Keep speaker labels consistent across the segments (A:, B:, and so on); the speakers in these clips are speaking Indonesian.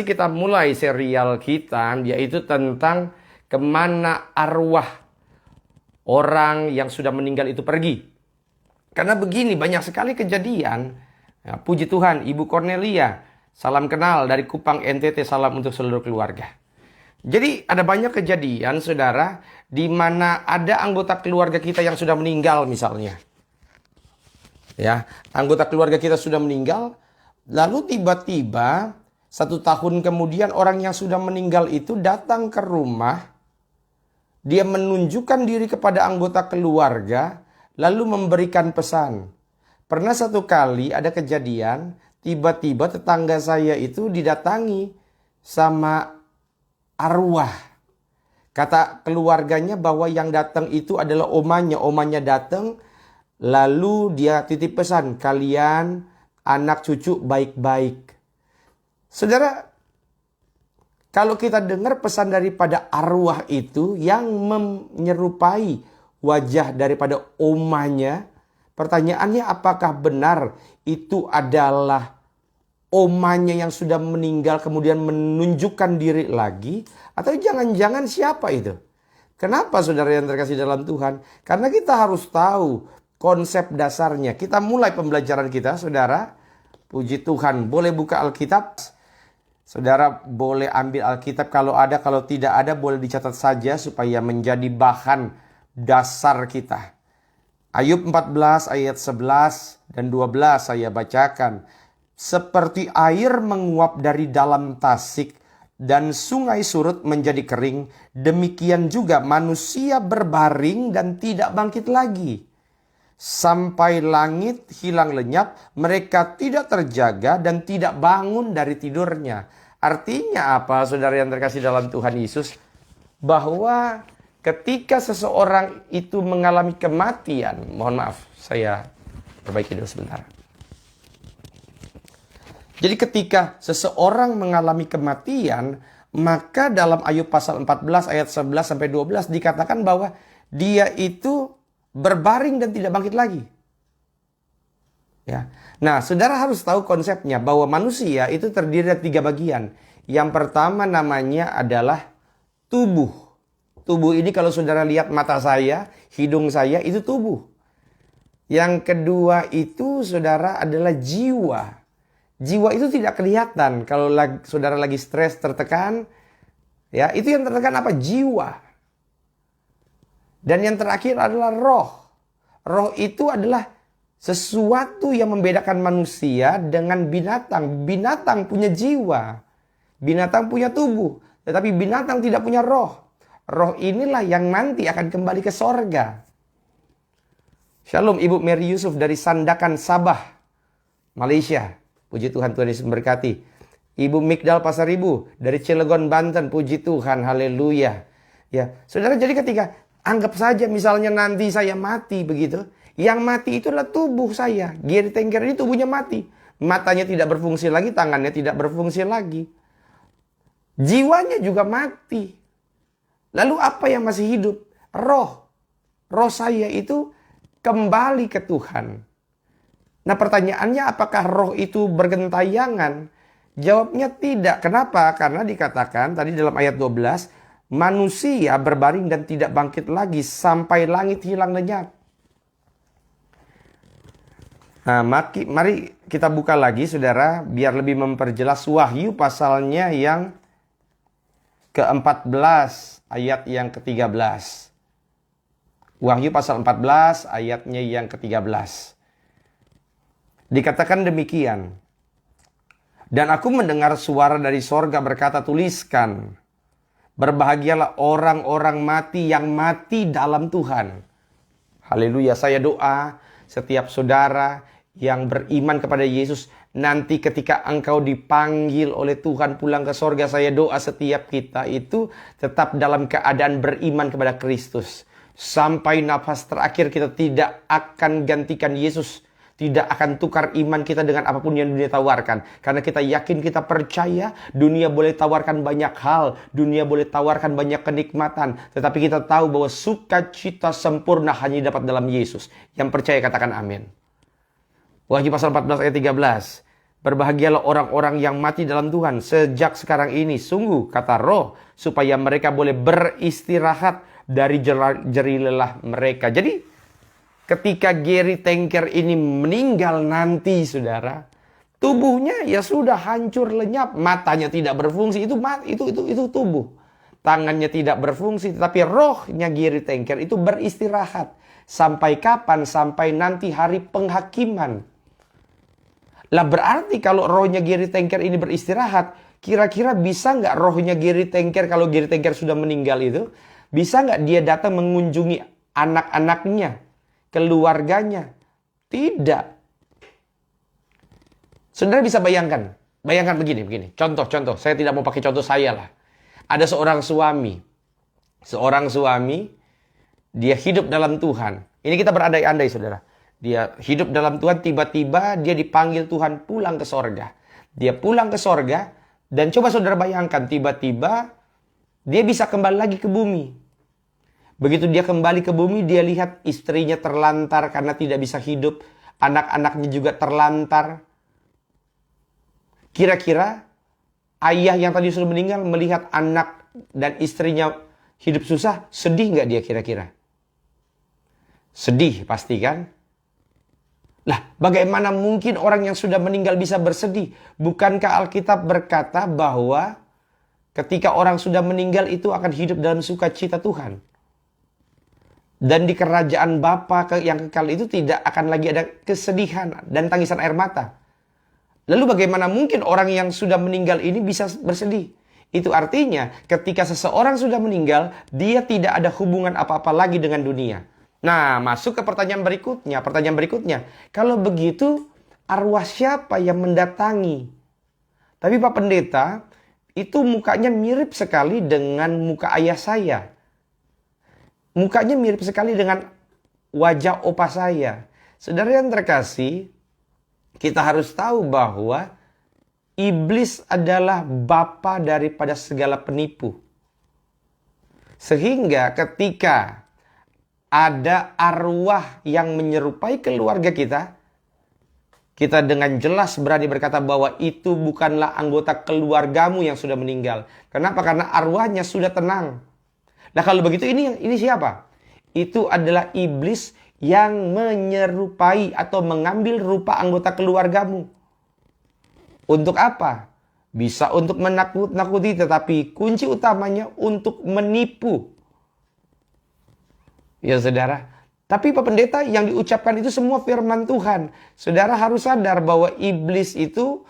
A: Kita mulai serial kita, yaitu tentang kemana arwah orang yang sudah meninggal itu pergi. Karena begini, banyak sekali kejadian. Ya, puji Tuhan, Ibu Cornelia, salam kenal dari Kupang NTT, salam untuk seluruh keluarga. Jadi ada banyak kejadian, saudara, di mana ada anggota keluarga kita yang sudah meninggal misalnya. Ya, anggota keluarga kita sudah meninggal, lalu tiba-tiba 1 tahun kemudian orang yang sudah meninggal itu datang ke rumah. Dia menunjukkan diri kepada anggota keluarga, lalu memberikan pesan. Pernah satu kali ada kejadian, tiba-tiba tetangga saya itu didatangi sama arwah. Kata keluarganya bahwa yang datang itu adalah omanya. Omanya datang, lalu dia titip pesan, kalian anak cucu baik-baik. Saudara, kalau kita dengar pesan daripada arwah itu yang menyerupai wajah daripada omanya, pertanyaannya apakah benar itu adalah omanya yang sudah meninggal kemudian menunjukkan diri lagi? Atau jangan-jangan siapa itu? Kenapa saudara yang terkasih dalam Tuhan? Karena kita harus tahu konsep dasarnya. Kita mulai pembelajaran kita, saudara. Puji Tuhan, boleh buka Alkitab. Saudara boleh ambil Alkitab kalau ada, kalau tidak ada boleh dicatat saja supaya menjadi bahan dasar kita. Ayub 14 ayat 11 dan 12 saya bacakan. Seperti air menguap dari dalam tasik dan sungai surut menjadi kering, demikian juga manusia berbaring dan tidak bangkit lagi. Sampai langit hilang lenyap, mereka tidak terjaga dan tidak bangun dari tidurnya. Artinya apa, saudara yang terkasih dalam Tuhan Yesus? Bahwa ketika seseorang itu mengalami kematian, mohon maaf, saya perbaiki dulu sebentar. Jadi ketika seseorang mengalami kematian, maka dalam Ayub pasal 14 ayat 11 sampai 12 dikatakan bahwa dia itu berbaring dan tidak bangkit lagi. Ya. Nah, saudara harus tahu konsepnya bahwa manusia itu terdiri dari 3 bagian. Yang pertama namanya adalah tubuh. Tubuh ini kalau saudara lihat mata saya, hidung saya, itu tubuh. Yang kedua itu saudara adalah jiwa. Jiwa itu tidak kelihatan. Kalau saudara lagi stres, tertekan, ya itu yang tertekan apa? Jiwa. Dan yang terakhir adalah roh. Roh itu adalah sesuatu yang membedakan manusia dengan binatang. Binatang punya jiwa. Binatang punya tubuh. Tetapi binatang tidak punya roh. Roh inilah yang nanti akan kembali ke sorga. Shalom Ibu Mary Yusuf dari Sandakan, Sabah, Malaysia. Puji Tuhan, Tuhan Yesus memberkati. Ibu Mikdal Pasaribu dari Cilegon, Banten. Puji Tuhan, haleluya. Ya, saudara, jadi ketika anggap saja misalnya nanti saya mati begitu. Yang mati itu adalah tubuh saya. Giri Tengger ini tubuhnya mati. Matanya tidak berfungsi lagi, tangannya tidak berfungsi lagi. Jiwanya juga mati. Lalu apa yang masih hidup? Roh. Roh saya itu kembali ke Tuhan. Nah pertanyaannya apakah roh itu bergentayangan? Jawabnya tidak. Kenapa? Karena dikatakan tadi dalam ayat 12, manusia berbaring dan tidak bangkit lagi sampai langit hilang lenyap. Nah, mari kita buka lagi saudara, biar lebih memperjelas Wahyu pasalnya yang ke-14 ayat yang ke-13. Wahyu pasal 14 ayatnya yang ke-13. Dikatakan demikian. Dan aku mendengar suara dari sorga berkata, tuliskan, berbahagialah orang-orang mati yang mati dalam Tuhan. Haleluya, saya doa setiap saudara yang beriman kepada Yesus, nanti ketika engkau dipanggil oleh Tuhan pulang ke sorga, saya doa setiap kita itu tetap dalam keadaan beriman kepada Kristus. Sampai nafas terakhir kita tidak akan gantikan Yesus. Tidak akan tukar iman kita dengan apapun yang dunia tawarkan. Karena kita yakin, kita percaya dunia boleh tawarkan banyak hal. Dunia boleh tawarkan banyak kenikmatan. Tetapi kita tahu bahwa sukacita sempurna hanya dapat dalam Yesus. Yang percaya katakan amin. Wahyu pasal 14 ayat 13. Berbahagialah orang-orang yang mati dalam Tuhan sejak sekarang ini. Sungguh, kata Roh, supaya mereka boleh beristirahat dari jerih lelah mereka. Jadi, ketika Gary Tanker ini meninggal nanti, saudara, tubuhnya ya sudah hancur lenyap. Matanya tidak berfungsi, itu tubuh. Tangannya tidak berfungsi, tetapi rohnya Gary Tanker itu beristirahat. Sampai kapan? Sampai nanti hari penghakiman. Lah berarti kalau rohnya Gary Tanker ini beristirahat, kira-kira bisa nggak rohnya Gary Tanker, kalau Gary Tanker sudah meninggal itu, bisa nggak dia datang mengunjungi anak-anaknya, keluarganya? Tidak. Saudara bisa bayangkan begini. Contoh, saya tidak mau pakai contoh saya lah. Ada seorang suami, dia hidup dalam Tuhan. Ini kita berandai-andai, saudara. Dia hidup dalam Tuhan, tiba-tiba dia dipanggil Tuhan pulang ke sorga. Dia pulang ke sorga, dan coba saudara bayangkan, tiba-tiba dia bisa kembali lagi ke bumi. Begitu dia kembali ke bumi, dia lihat istrinya terlantar karena tidak bisa hidup. Anak-anaknya juga terlantar. Kira-kira ayah yang tadi sudah meninggal melihat anak dan istrinya hidup susah, sedih nggak dia kira-kira? Sedih pasti kan? Lah, bagaimana mungkin orang yang sudah meninggal bisa bersedih? Bukankah Alkitab berkata bahwa ketika orang sudah meninggal itu akan hidup dalam sukacita Tuhan? Dan di kerajaan Bapa yang kekal itu tidak akan lagi ada kesedihan dan tangisan air mata. Lalu bagaimana mungkin orang yang sudah meninggal ini bisa bersedih? Itu artinya ketika seseorang sudah meninggal, dia tidak ada hubungan apa-apa lagi dengan dunia. Nah, masuk ke pertanyaan berikutnya. Kalau begitu, arwah siapa yang mendatangi? Tapi Pak Pendeta, itu mukanya mirip sekali dengan muka ayah saya. Mukanya mirip sekali dengan wajah opa saya. Saudara yang terkasih, kita harus tahu bahwa iblis adalah bapa daripada segala penipu. Sehingga ketika ada arwah yang menyerupai keluarga kita, kita dengan jelas berani berkata bahwa itu bukanlah anggota keluargamu yang sudah meninggal. Kenapa? Karena arwahnya sudah tenang. Nah kalau begitu ini siapa? Itu adalah iblis yang menyerupai atau mengambil rupa anggota keluargamu. Untuk apa? Bisa untuk menakut-nakuti, tetapi kunci utamanya untuk menipu. Ya saudara, tapi Pak Pendeta, yang diucapkan itu semua firman Tuhan. Saudara harus sadar bahwa iblis itu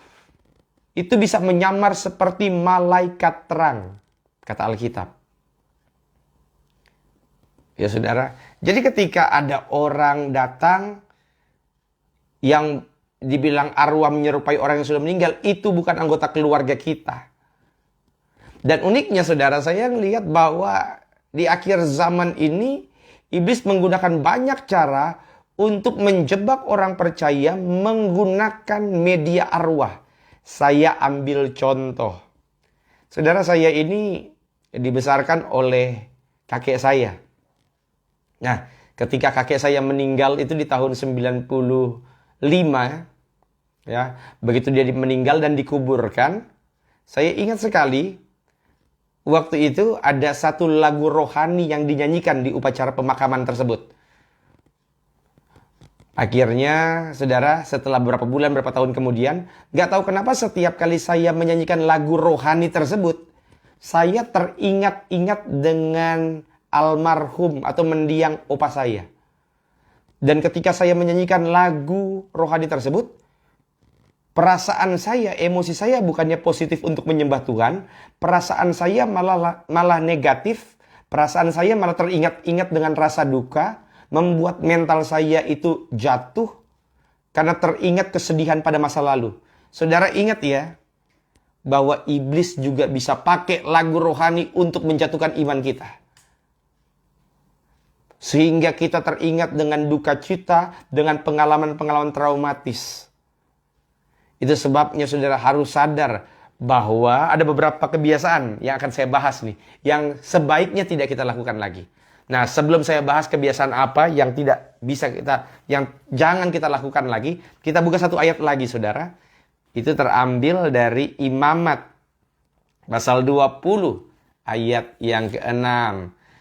A: bisa menyamar seperti malaikat terang, kata Alkitab. Ya saudara, jadi ketika ada orang datang yang dibilang arwah menyerupai orang yang sudah meninggal, itu bukan anggota keluarga kita. Dan uniknya saudara, saya melihat bahwa di akhir zaman ini iblis menggunakan banyak cara untuk menjebak orang percaya menggunakan media arwah. Saya ambil contoh. Saudara, saya ini dibesarkan oleh kakek saya. Nah, ketika kakek saya meninggal itu di tahun 95, ya, begitu dia meninggal dan dikuburkan, saya ingat sekali waktu itu ada satu lagu rohani yang dinyanyikan di upacara pemakaman tersebut. Akhirnya, saudara, setelah beberapa tahun kemudian, gak tahu kenapa setiap kali saya menyanyikan lagu rohani tersebut, saya teringat-ingat dengan almarhum atau mendiang opa saya. Dan ketika saya menyanyikan lagu rohani tersebut, perasaan saya, emosi saya bukannya positif untuk menyembah Tuhan. Perasaan saya malah negatif. Perasaan saya malah teringat-ingat dengan rasa duka. Membuat mental saya itu jatuh. Karena teringat kesedihan pada masa lalu. Saudara ingat ya, bahwa iblis juga bisa pakai lagu rohani untuk menjatuhkan iman kita. Sehingga kita teringat dengan duka cita, dengan pengalaman-pengalaman traumatis. Itu sebabnya saudara harus sadar bahwa ada beberapa kebiasaan yang akan saya bahas nih, yang sebaiknya tidak kita lakukan lagi. Nah, sebelum saya bahas kebiasaan apa yang tidak bisa yang jangan kita lakukan lagi, kita buka satu ayat lagi saudara. Itu terambil dari Imamat pasal 20 ayat yang ke-6.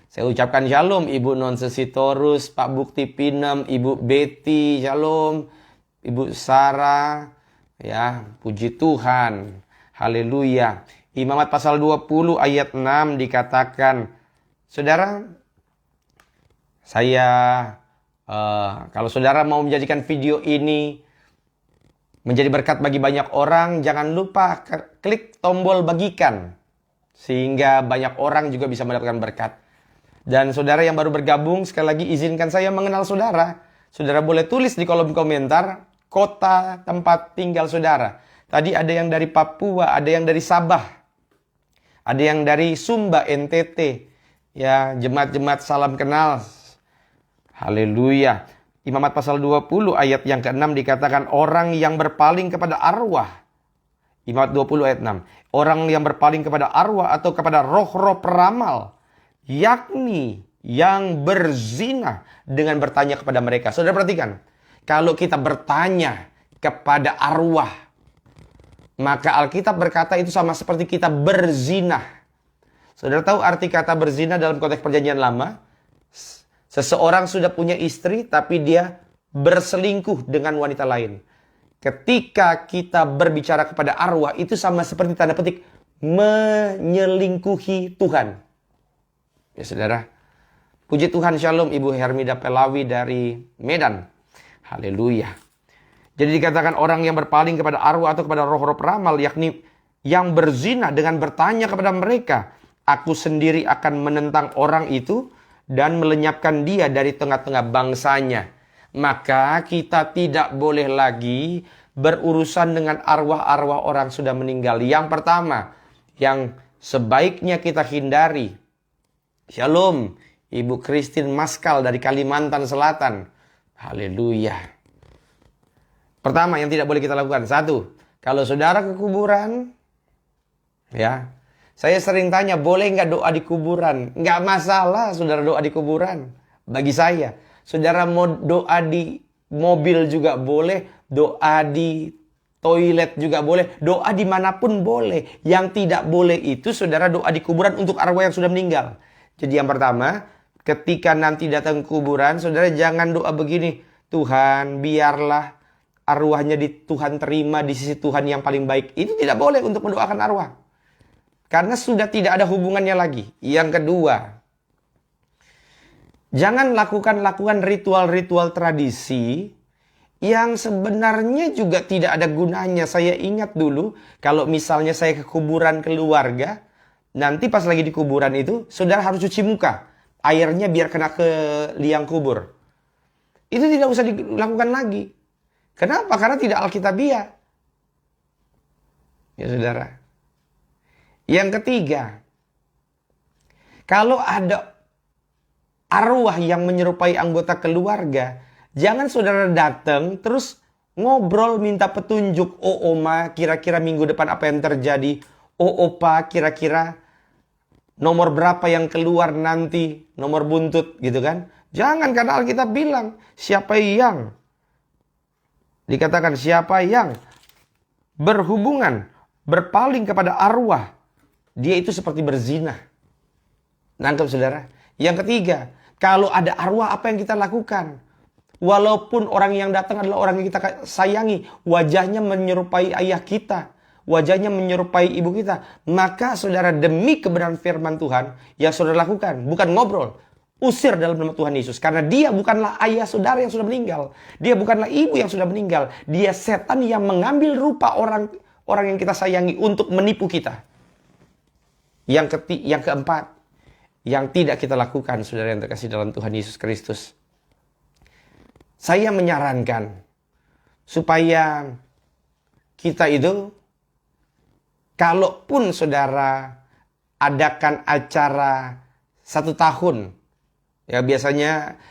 A: Saya ucapkan shalom Ibu Non Sesitorus, Pak Bukti Pinem, Ibu Betty, shalom, Ibu Sarah, ya, puji Tuhan, haleluya. Imamat pasal 20 ayat 6 dikatakan, saudara, kalau saudara mau menjadikan video ini menjadi berkat bagi banyak orang, jangan lupa klik tombol bagikan, sehingga banyak orang juga bisa mendapatkan berkat. Dan saudara yang baru bergabung, sekali lagi izinkan saya mengenal saudara. Saudara boleh tulis di kolom komentar kota tempat tinggal saudara. Tadi ada yang dari Papua, ada yang dari Sabah, ada yang dari Sumba, NTT. Ya, jemaat-jemaat salam kenal. Haleluya. Imamat pasal 20 ayat yang ke-6 dikatakan orang yang berpaling kepada arwah. Imamat 20 ayat 6. Orang yang berpaling kepada arwah atau kepada roh-roh peramal, yakni yang berzina dengan bertanya kepada mereka. Saudara perhatikan, kalau kita bertanya kepada arwah, maka Alkitab berkata itu sama seperti kita berzina. Saudara tahu arti kata berzina dalam konteks perjanjian lama? Seseorang sudah punya istri tapi dia berselingkuh dengan wanita lain. Ketika kita berbicara kepada arwah, itu sama seperti tanda petik menyelingkuhi Tuhan. Ya saudara, puji Tuhan, shalom Ibu Hermida Pelawi dari Medan. Haleluya. Jadi dikatakan orang yang berpaling kepada arwah atau kepada roh-roh peramal, yakni yang berzina dengan bertanya kepada mereka, aku sendiri akan menentang orang itu dan melenyapkan dia dari tengah-tengah bangsanya. Maka kita tidak boleh lagi berurusan dengan arwah-arwah orang sudah meninggal. Yang pertama, yang sebaiknya kita hindari. Shalom, Ibu Christine Maskal dari Kalimantan Selatan. Haleluya. Pertama yang tidak boleh kita lakukan. Satu, kalau saudara ke kuburan, ya, saya sering tanya, boleh nggak doa di kuburan? Nggak masalah saudara doa di kuburan. Bagi saya, saudara mau doa di mobil juga boleh, doa di toilet juga boleh, doa dimanapun boleh. Yang tidak boleh itu saudara doa di kuburan untuk arwah yang sudah meninggal. Jadi yang pertama, ketika nanti datang ke kuburan, saudara jangan doa begini, Tuhan biarlah arwahnya Tuhan terima di sisi Tuhan yang paling baik. Itu tidak boleh untuk mendoakan arwah. Karena sudah tidak ada hubungannya lagi. Yang kedua, jangan lakukan ritual-ritual tradisi yang sebenarnya juga tidak ada gunanya. Saya ingat dulu, kalau misalnya saya ke kuburan keluarga, nanti pas lagi di kuburan itu, saudara harus cuci muka. Airnya biar kena ke liang kubur. Itu tidak usah dilakukan lagi. Kenapa? Karena tidak alkitabiah. Ya saudara. Yang ketiga, kalau ada arwah yang menyerupai anggota keluarga, jangan saudara datang terus ngobrol minta petunjuk. Oh Oma, kira-kira minggu depan apa yang terjadi? Oh Opa, kira-kira nomor berapa yang keluar nanti? Nomor buntut gitu kan? Jangan, karena Alkitab bilang, siapa yang berhubungan, berpaling kepada arwah, dia itu seperti berzina. Nangkep saudara? Yang ketiga, kalau ada arwah apa yang kita lakukan? Walaupun orang yang datang adalah orang yang kita sayangi, wajahnya menyerupai ayah kita, wajahnya menyerupai ibu kita, maka saudara demi kebenaran firman Tuhan yang saudara lakukan, bukan ngobrol, usir dalam nama Tuhan Yesus. Karena dia bukanlah ayah saudara yang sudah meninggal, dia bukanlah ibu yang sudah meninggal, dia setan yang mengambil rupa orang yang kita sayangi untuk menipu kita. Yang keempat, yang tidak kita lakukan, saudara yang terkasih dalam Tuhan Yesus Kristus, saya menyarankan supaya kita itu, kalaupun saudara adakan acara 1 tahun, ya biasanya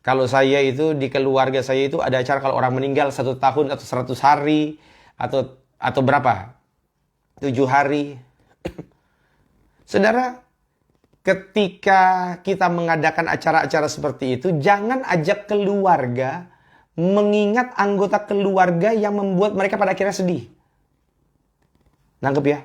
A: kalau saya itu di keluarga saya itu ada acara kalau orang meninggal 1 tahun atau 100 hari atau berapa? 7 hari. Saudara, ketika kita mengadakan acara-acara seperti itu, jangan ajak keluarga mengingat anggota keluarga yang membuat mereka pada akhirnya sedih. Nangkep ya?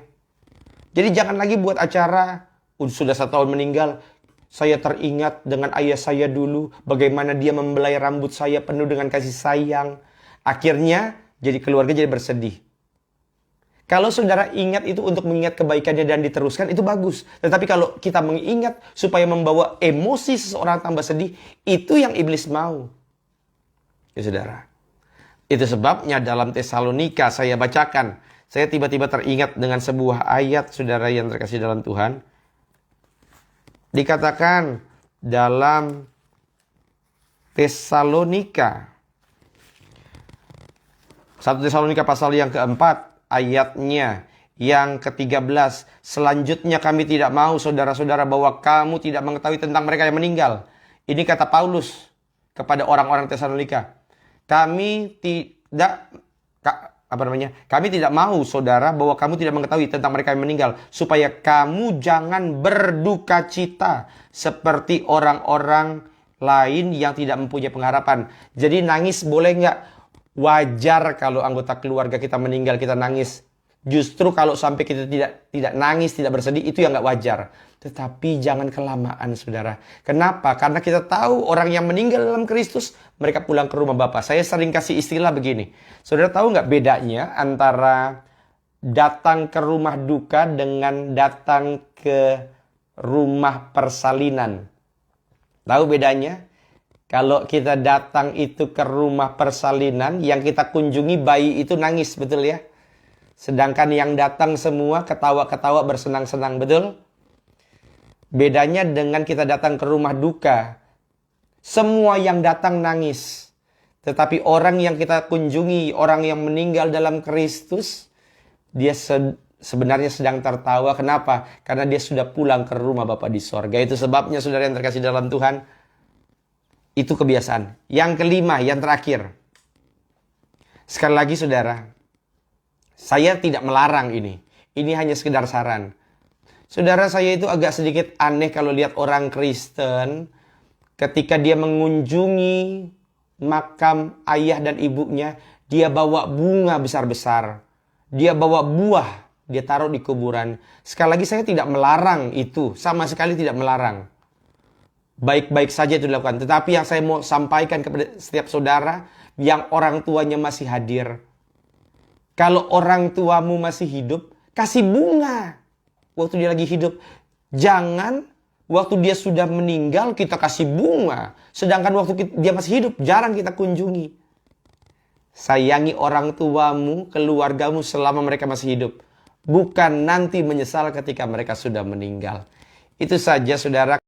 A: Jadi jangan lagi buat acara, sudah 1 tahun meninggal, saya teringat dengan ayah saya dulu, bagaimana dia membelai rambut saya penuh dengan kasih sayang. Akhirnya, jadi keluarga jadi bersedih. Kalau saudara ingat itu untuk mengingat kebaikannya dan diteruskan, itu bagus. Tetapi kalau kita mengingat supaya membawa emosi seseorang tambah sedih, itu yang iblis mau. Ya saudara. Itu sebabnya dalam Tesalonika saya bacakan. Saya tiba-tiba teringat dengan sebuah ayat, saudara yang terkasih dalam Tuhan. Dikatakan dalam Tesalonika. 1 Tesalonika pasal yang keempat. Ayatnya yang ke-13. Selanjutnya kami tidak mau saudara-saudara bahwa kamu tidak mengetahui tentang mereka yang meninggal. Ini kata Paulus kepada orang-orang Tesalonika. Kami tidak mau saudara bahwa kamu tidak mengetahui tentang mereka yang meninggal. Supaya kamu jangan berduka cita seperti orang-orang lain yang tidak mempunyai pengharapan. Jadi nangis boleh nggak? Wajar kalau anggota keluarga kita meninggal kita nangis. Justru kalau sampai kita tidak nangis, tidak bersedih, itu yang nggak wajar. Tetapi jangan kelamaan, saudara. Kenapa? Karena kita tahu orang yang meninggal dalam Kristus, mereka pulang ke rumah Bapa. Saya sering kasih istilah begini. Saudara tahu nggak bedanya antara datang ke rumah duka dengan datang ke rumah persalinan? Tahu bedanya? Kalau kita datang itu ke rumah persalinan, yang kita kunjungi bayi itu nangis, betul ya? Sedangkan yang datang semua ketawa-ketawa bersenang-senang, betul? Bedanya dengan kita datang ke rumah duka, semua yang datang nangis. Tetapi orang yang kita kunjungi, orang yang meninggal dalam Kristus, dia sebenarnya sedang tertawa. Kenapa? Karena dia sudah pulang ke rumah Bapa di sorga. Itu sebabnya saudara yang terkasih dalam Tuhan, itu kebiasaan. Yang kelima, yang terakhir. Sekali lagi saudara, saya tidak melarang ini. Ini hanya sekedar saran. Saudara, saya itu agak sedikit aneh kalau lihat orang Kristen ketika dia mengunjungi makam ayah dan ibunya, dia bawa bunga besar-besar. Dia bawa buah, dia taruh di kuburan. Sekali lagi saya tidak melarang itu, sama sekali tidak melarang. Baik-baik saja itu dilakukan. Tetapi yang saya mau sampaikan kepada setiap saudara yang orang tuanya masih hadir. Kalau orang tuamu masih hidup, kasih bunga waktu dia lagi hidup. Jangan waktu dia sudah meninggal kita kasih bunga. Sedangkan waktu dia masih hidup, jarang kita kunjungi. Sayangi orang tuamu, keluargamu selama mereka masih hidup. Bukan nanti menyesal ketika mereka sudah meninggal. Itu saja saudara.